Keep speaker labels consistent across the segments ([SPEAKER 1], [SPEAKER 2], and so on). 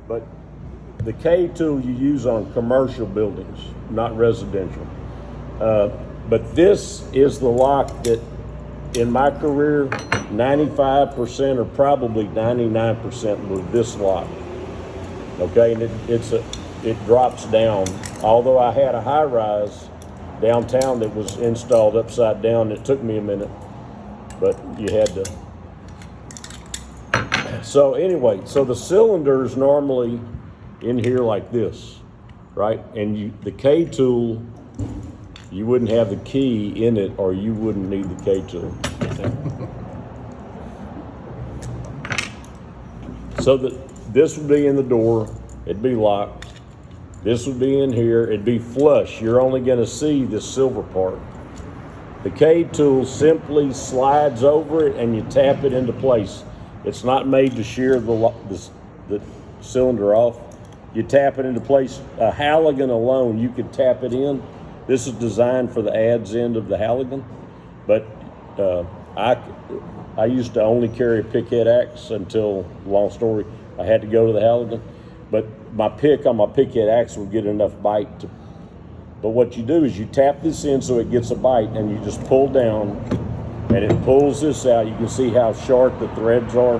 [SPEAKER 1] But the K tool you use on commercial buildings, not residential. But this is the lock that, in my career, 95% or probably 99% was this lock. Okay, and it drops down. Although I had a high rise downtown that was installed upside down, it took me a minute, but you had to. So anyway, so the cylinder is normally in here like this, right? And the K tool, you wouldn't have the key in it, or you wouldn't need the K tool. So that this would be in the door, it'd be locked. This would be in here, it'd be flush. You're only gonna see the silver part. The K tool simply slides over it and you tap it into place. It's not made to shear the cylinder off. You tap it into place. A halogen alone, you could tap it in. This is designed for the adz end of the halogen, but I used to only carry a pick head axe until, long story, I had to go to the halogen. But my pick on my pick head axe would get enough bite to. But what you do is you tap this in so it gets a bite, and you just pull down, and it pulls this out. You can see how sharp the threads are.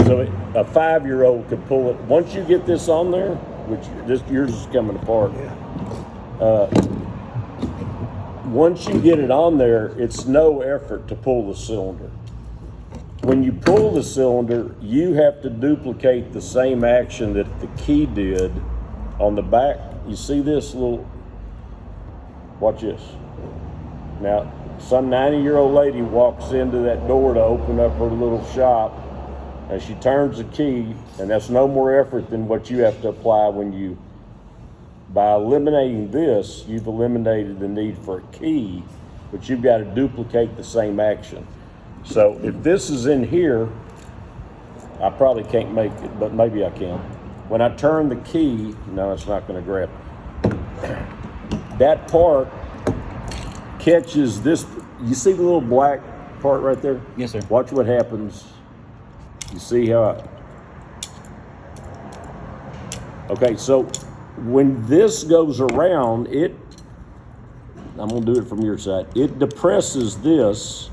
[SPEAKER 1] So a 5-year-old could pull it. Once you get this on there, which yours is coming apart. Once you get it on there, it's no effort to pull the cylinder. When you pull the cylinder, you have to duplicate the same action that the key did on the back. You see this little, watch this. Now, some 90-year-old lady walks into that door to open up her little shop, and she turns the key, and that's no more effort than what you have to apply when you, by eliminating this, you've eliminated the need for a key, but you've got to duplicate the same action. So if this is in here, I probably can't make it, but maybe I can. When I turn the key, no, it's not going to grab. That part catches this. You see the little black part right there?
[SPEAKER 2] Yes, sir.
[SPEAKER 1] Watch what happens. You see how okay, so when this goes around, I'm going to do it from your side. It depresses this,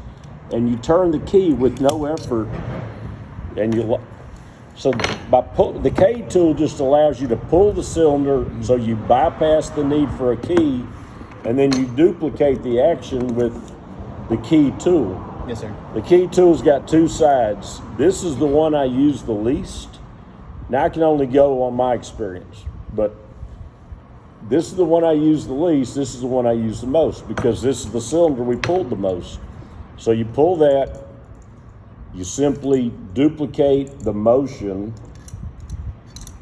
[SPEAKER 1] and you turn the key with no effort, and so the K tool just allows you to pull the cylinder, so you bypass the need for a key, and then you duplicate the action with the key tool.
[SPEAKER 2] Yes, sir.
[SPEAKER 1] The key tool's got two sides. This is the one I use the least. Now I can only go on my experience, but this is the one I use the least. This is the one I use the most, because this is the cylinder we pulled the most. So you pull that, you simply duplicate the motion,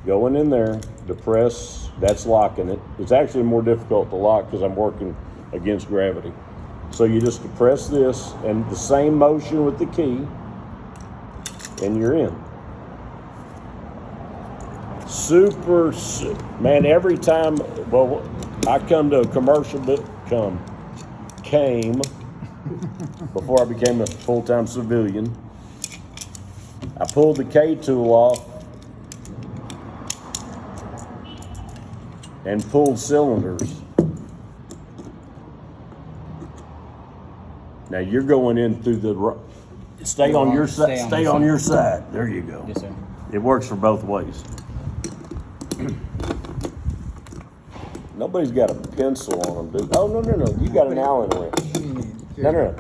[SPEAKER 1] going in there, depress, that's locking it. It's actually more difficult to lock because I'm working against gravity. So you just depress this, and the same motion with the key, and you're in. Super, man, every time, well, I come to a commercial, came before I became a full-time civilian. I pulled the K tool off and pulled cylinders. Now you're going in through the, stay on your side, stay on your side. There you go.
[SPEAKER 2] Yes, sir.
[SPEAKER 1] It works for both ways. Nobody's got a pencil on them, dude. Oh, no. You got an Allen wrench. No.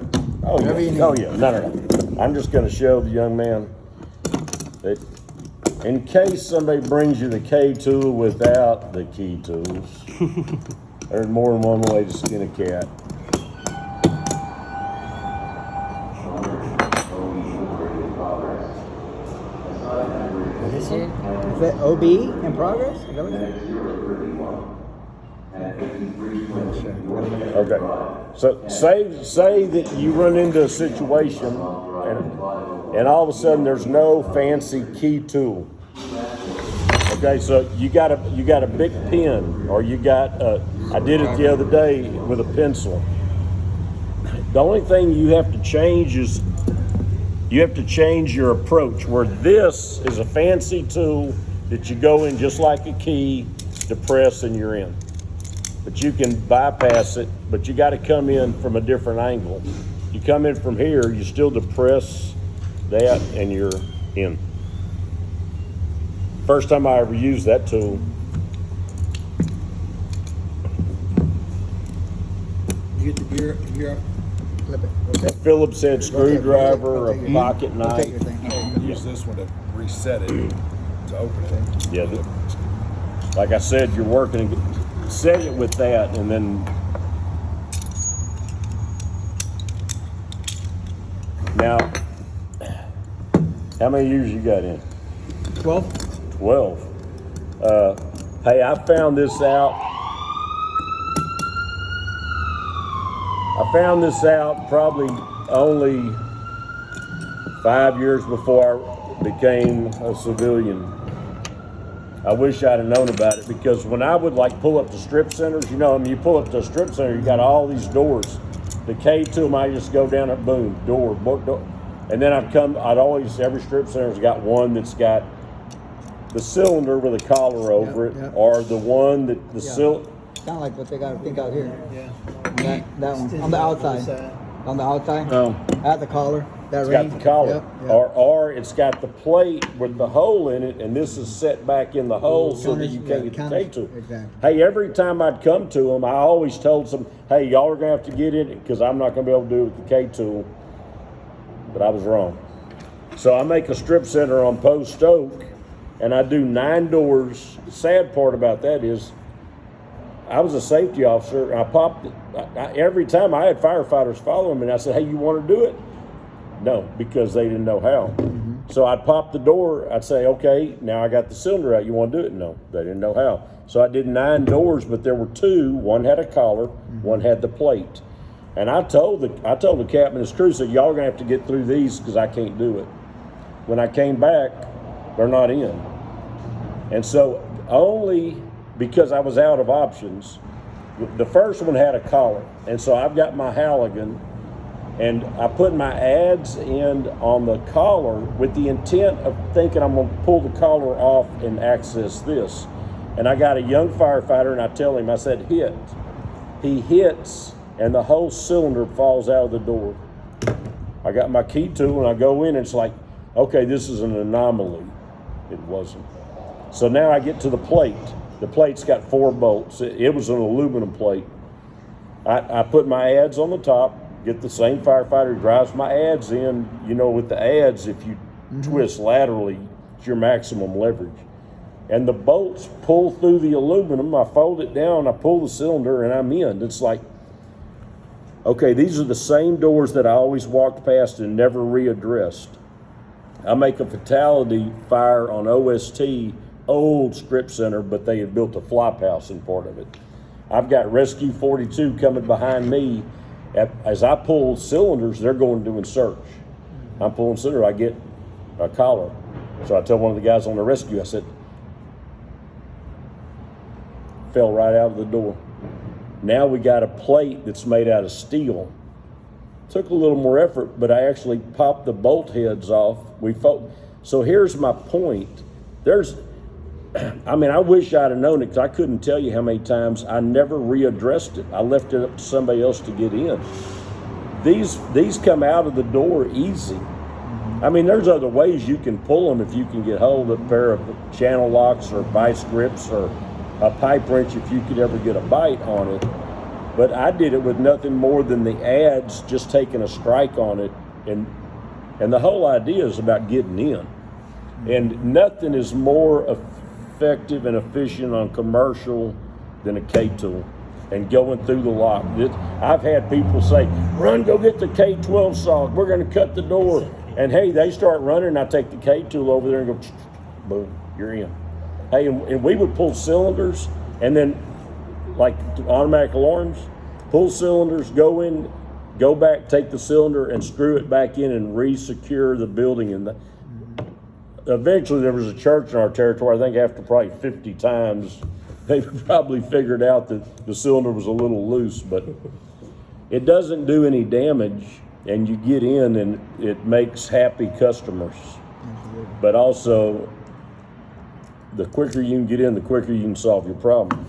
[SPEAKER 1] Oh, yeah. No. I'm just going to show the young man that in case somebody brings you the K tool without the key tools, there's more than one way to skin a cat.
[SPEAKER 3] Is that OB in progress? Is that what it is?
[SPEAKER 1] Okay. So say that you run into a situation and all of a sudden there's no fancy key tool. Okay, so you got a big pen, or you got I did it the other day with a pencil. The only thing you have to change is You have to change your approach, where this is a fancy tool that you go in just like a key, depress, and you're in. But you can bypass it, but you got to come in from a different angle. You come in from here, you still depress that, and you're in. First time I ever used that tool.
[SPEAKER 3] You get the gear up, flip it. Rotate.
[SPEAKER 1] Phillips head screwdriver,
[SPEAKER 3] rotate
[SPEAKER 1] a pocket
[SPEAKER 3] Rotate your
[SPEAKER 1] knife.
[SPEAKER 3] thing.
[SPEAKER 2] Use this one to reset it to open it.
[SPEAKER 1] Yeah, like I said, you're working, set it with that, and then now, how many years you got in?
[SPEAKER 3] 12.
[SPEAKER 1] 12. Hey, I found this out. I found this out probably only 5 years before I became a civilian. I wish I'd have known about it, because when I would like pull up to strip centers, you know, I mean, you pull up to a strip center, you got all these doors. The K to them, I just go down and boom, door. And then every strip center's got one that's got the cylinder with a collar over it, or the one that the cylinder.
[SPEAKER 3] Kind of like what they got, I think, out here. Yeah. That one. On the outside. On the outside. At the collar. That
[SPEAKER 1] It's
[SPEAKER 3] ring.
[SPEAKER 1] got the collar.
[SPEAKER 3] Yep.
[SPEAKER 1] Or it's got the plate with the hole in it, and this is set back in the hole so that you can't get the K to it.
[SPEAKER 3] Exactly.
[SPEAKER 1] Hey, every time I'd come to them, I always told them, hey, y'all are going to have to get in it, because I'm not going to be able to do it with the K tool. But I was wrong. So I make a strip center on Post Oak, and I do 9 doors. The sad part about that is, I was a safety officer, and I popped it. Every time I had firefighters following me, and I said, hey, you want to do it? No, because they didn't know how. So I'd pop the door. I'd say, okay, now I got the cylinder out. You want to do it? No, they didn't know how. So I did 9 doors, but there were 2. One had a collar, one had the plate. And I told the captain and his crew, said, y'all are going to have to get through these, because I can't do it. When I came back, they're not in. And so only because I was out of options, the first one had a collar. And so I've got my Halligan, and I put my adz end on the collar with the intent of thinking I'm going to pull the collar off and access this. And I got a young firefighter, and I tell him, I said, hit. He hits, and the whole cylinder falls out of the door. I got my key tool, and I go in, and it's like, okay, this is an anomaly. It wasn't. So now I get to the plate. The plate's got 4 bolts. It was an aluminum plate. I put my adz on the top, get the same firefighter who drives my adz in. You know, with the adz, if you twist laterally, it's your maximum leverage. And the bolts pull through the aluminum. I fold it down, I pull the cylinder, and I'm in. It's like, okay, these are the same doors that I always walked past and never readdressed. I make a fatality fire on OST, old strip center, but they had built a flop house in part of it. I've got Rescue 42 coming behind me. As I pull cylinders, they're going doing search. I'm pulling cylinder, I get a collar. So I tell one of the guys on the rescue, I said, fell right out of the door. Now we got a plate that's made out of steel. Took a little more effort, but I actually popped the bolt heads off. So here's my point. I wish I'd have known it, because I couldn't tell you how many times I never readdressed it. I left it up to somebody else to get in. These come out of the door easy. I mean, there's other ways you can pull them if you can get hold of a pair of channel locks or vice grips or a pipe wrench if you could ever get a bite on it. But I did it with nothing more than the adz just taking a strike on it. And the whole idea is about getting in. And nothing is more effective and efficient on commercial than a K-tool and going through the lock. I've had people say, run, go get the K-12 saw. We're going to cut the door. And hey, they start running, and I take the K-tool over there and go, boom, you're in. Hey, and we would pull cylinders, and then like automatic alarms, pull cylinders, go in, go back, take the cylinder and screw it back in and re-secure the building. And eventually there was a church in our territory, I think after probably 50 times, they probably figured out that the cylinder was a little loose, but it doesn't do any damage. and you get in and it makes happy customers. But also, the quicker you can get in, the quicker you can solve your problem.